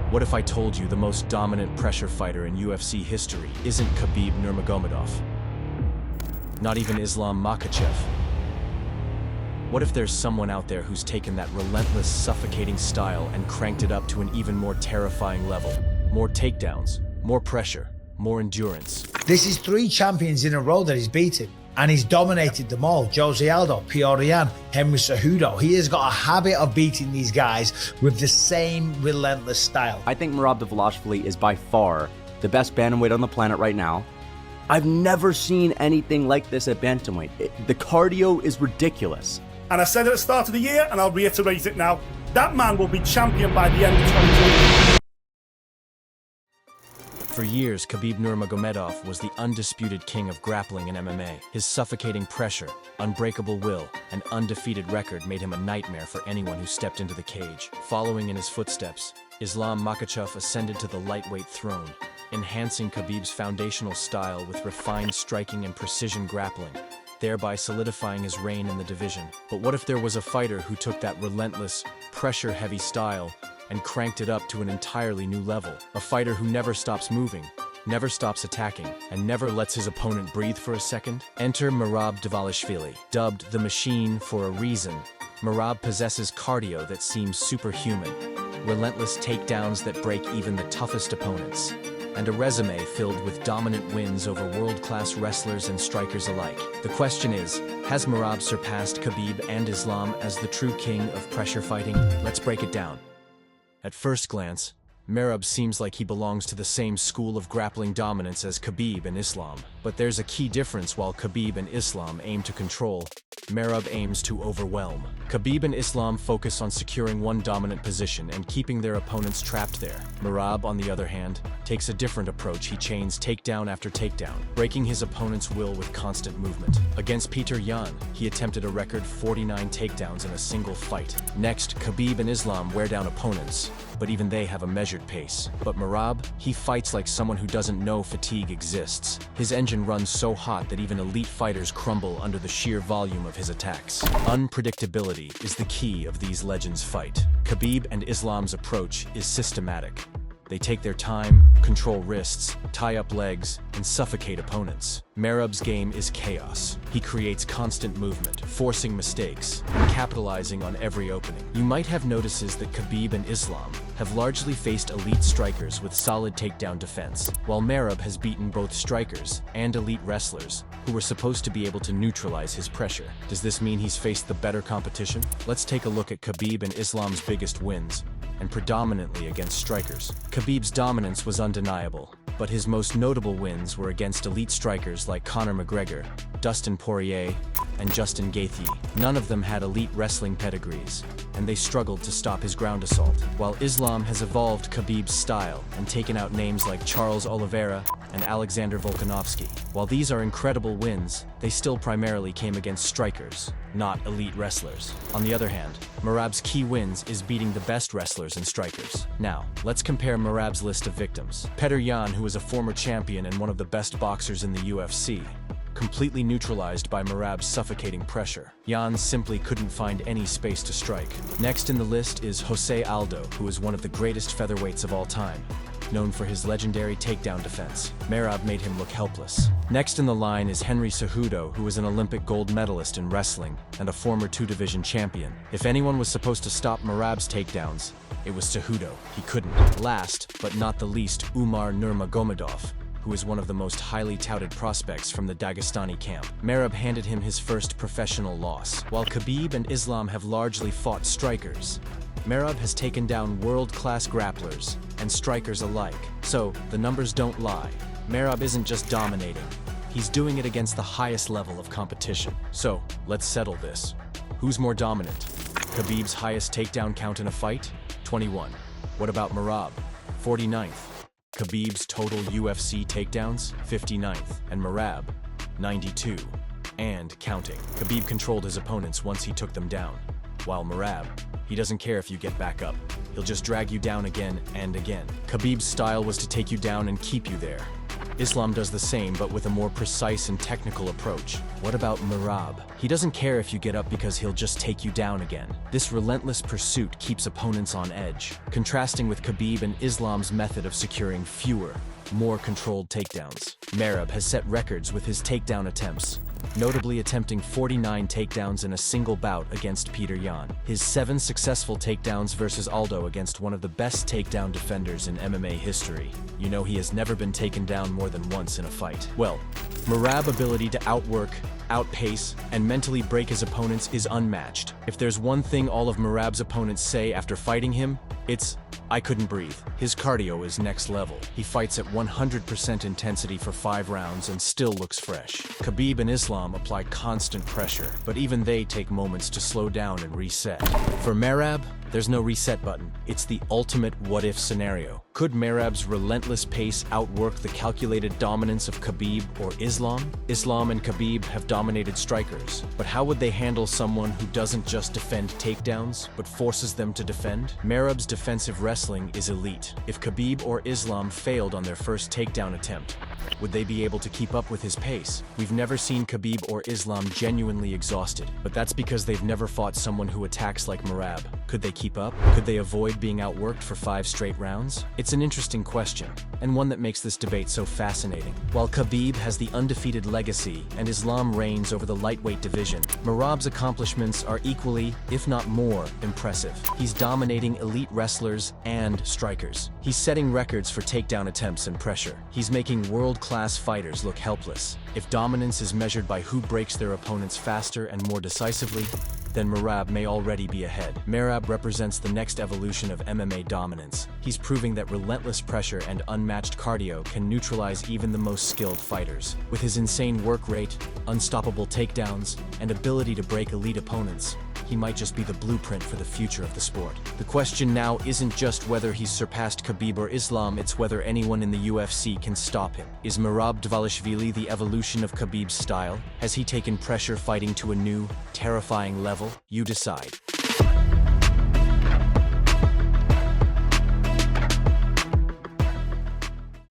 What if I told you the most dominant pressure fighter in UFC history isn't Khabib Nurmagomedov? Not even Islam Makhachev? What if there's someone out there who's taken that relentless, suffocating style and cranked it up to an even more terrifying level? More takedowns, more pressure, more endurance. This is 3 champions in a row that he's beaten, and he's dominated them all. Jose Aldo, Piorian, Henry Cejudo. He has got a habit of beating these guys with the same relentless style. I think Merab Dvalishvili is by far the best bantamweight on the planet right now. I've never seen anything like this at bantamweight. The cardio is ridiculous. And I said at the start of the year, and I'll reiterate it now, that man will be champion by the end of 2020. For years, Khabib Nurmagomedov was the undisputed king of grappling in MMA. His suffocating pressure, unbreakable will, and undefeated record made him a nightmare for anyone who stepped into the cage. Following in his footsteps, Islam Makhachev ascended to the lightweight throne, enhancing Khabib's foundational style with refined striking and precision grappling, thereby solidifying his reign in the division. But what if there was a fighter who took that relentless, pressure-heavy style and cranked it up to an entirely new level? A fighter who never stops moving, never stops attacking, and never lets his opponent breathe for a second? Enter Merab Dvalishvili. Dubbed the Machine for a reason, Merab possesses cardio that seems superhuman, relentless takedowns that break even the toughest opponents, and a resume filled with dominant wins over world-class wrestlers and strikers alike. The question is, has Merab surpassed Khabib and Islam as the true king of pressure fighting? Let's break it down. At first glance, Merab seems like he belongs to the same school of grappling dominance as Khabib and Islam. But there's a key difference. While Khabib and Islam aim to control, Merab aims to overwhelm. Khabib and Islam focus on securing one dominant position and keeping their opponents trapped there. Merab, on the other hand, takes a different approach. He chains takedown after takedown, breaking his opponent's will with constant movement. Against Petr Yan, he attempted a record 49 takedowns in a single fight. Next, Khabib and Islam wear down opponents, but even they have a measured pace. But Merab, he fights like someone who doesn't know fatigue exists. His engine runs so hot that even elite fighters crumble under the sheer volume of his attacks. Unpredictability is the key of these legends' fight. Khabib and Islam's approach is systematic. They take their time, control wrists, tie up legs, and suffocate opponents. Merab's game is chaos. He creates constant movement, forcing mistakes, and capitalizing on every opening. You might have noticed that Khabib and Islam have largely faced elite strikers with solid takedown defense, while Merab has beaten both strikers and elite wrestlers who were supposed to be able to neutralize his pressure. Does this mean he's faced the better competition? Let's take a look at Khabib and Islam's biggest wins, and predominantly against strikers. Khabib's dominance was undeniable, but his most notable wins were against elite strikers like Conor McGregor, Dustin Poirier, and Justin Gaethje. None of them had elite wrestling pedigrees, and they struggled to stop his ground assault. While Islam has evolved Khabib's style and taken out names like Charles Oliveira and Alexander Volkanovski. While these are incredible wins, they still primarily came against strikers, not elite wrestlers. On the other hand, Merab's key wins is beating the best wrestlers and strikers. Now, let's compare Merab's list of victims. Petr Yan, who is a former champion and one of the best boxers in the UFC, completely neutralized by Merab's suffocating pressure. Yan simply couldn't find any space to strike. Next in the list is Jose Aldo, who is one of the greatest featherweights of all time, known for his legendary takedown defense. Merab made him look helpless. Next in the line is Henry Cejudo, who is an Olympic gold medalist in wrestling and a former 2-division champion. If anyone was supposed to stop Merab's takedowns, it was Cejudo. He couldn't. Last, but not the least, Umar Nurmagomedov, who is one of the most highly touted prospects from the Dagestani camp. Merab handed him his first professional loss. While Khabib and Islam have largely fought strikers, Merab has taken down world-class grapplers and strikers alike. So, the numbers don't lie. Merab isn't just dominating, he's doing it against the highest level of competition. So, let's settle this. Who's more dominant? Khabib's highest takedown count in a fight? 21. What about Merab? 49th. Khabib's total UFC takedowns? 59th. And Merab? 92. And counting. Khabib controlled his opponents once he took them down, while Merab, he doesn't care if you get back up. He'll just drag you down again and again. Khabib's style was to take you down and keep you there. Islam does the same, but with a more precise and technical approach. What about Merab? He doesn't care if you get up because he'll just take you down again. This relentless pursuit keeps opponents on edge, contrasting with Khabib and Islam's method of securing fewer, more controlled takedowns. Merab has set records with his takedown attempts, notably attempting 49 takedowns in a single bout against Peter Yan. His 7 successful takedowns versus Aldo against one of the best takedown defenders in MMA history. You know he has never been taken down more than once in a fight. Well, Merab's ability to outwork, outpace, and mentally break his opponents is unmatched. If there's one thing all of Merab's opponents say after fighting him, it's, "I couldn't breathe." His cardio is next level. He fights at 100% intensity for 5 rounds and still looks fresh. Khabib and Islam apply constant pressure, but even they take moments to slow down and reset. For Merab, there's no reset button. It's the ultimate what-if scenario. Could Merab's relentless pace outwork the calculated dominance of Khabib or Islam? Islam and Khabib have dominated strikers, but how would they handle someone who doesn't just defend takedowns, but forces them to defend? Merab's defensive wrestling is elite. If Khabib or Islam failed on their first takedown attempt, would they be able to keep up with his pace? We've never seen Khabib or Islam genuinely exhausted, but that's because they've never fought someone who attacks like Merab. Could they keep up? Could they avoid being outworked for 5 straight rounds? It's an interesting question, and one that makes this debate so fascinating. While Khabib has the undefeated legacy and Islam reigns over the lightweight division, Merab's accomplishments are equally, if not more, impressive. He's dominating elite wrestlers and strikers. He's setting records for takedown attempts and pressure. He's making world-class fighters look helpless. If dominance is measured by who breaks their opponents faster and more decisively, then Merab may already be ahead. Merab represents the next evolution of MMA dominance. He's proving that relentless pressure and unmatched cardio can neutralize even the most skilled fighters. With his insane work rate, unstoppable takedowns, and ability to break elite opponents, he might just be the blueprint for the future of the sport. The question now isn't just whether he's surpassed Khabib or Islam, it's whether anyone in the UFC can stop him. Is Merab Dvalishvili the evolution of Khabib's style? Has he taken pressure fighting to a new, terrifying level? You decide.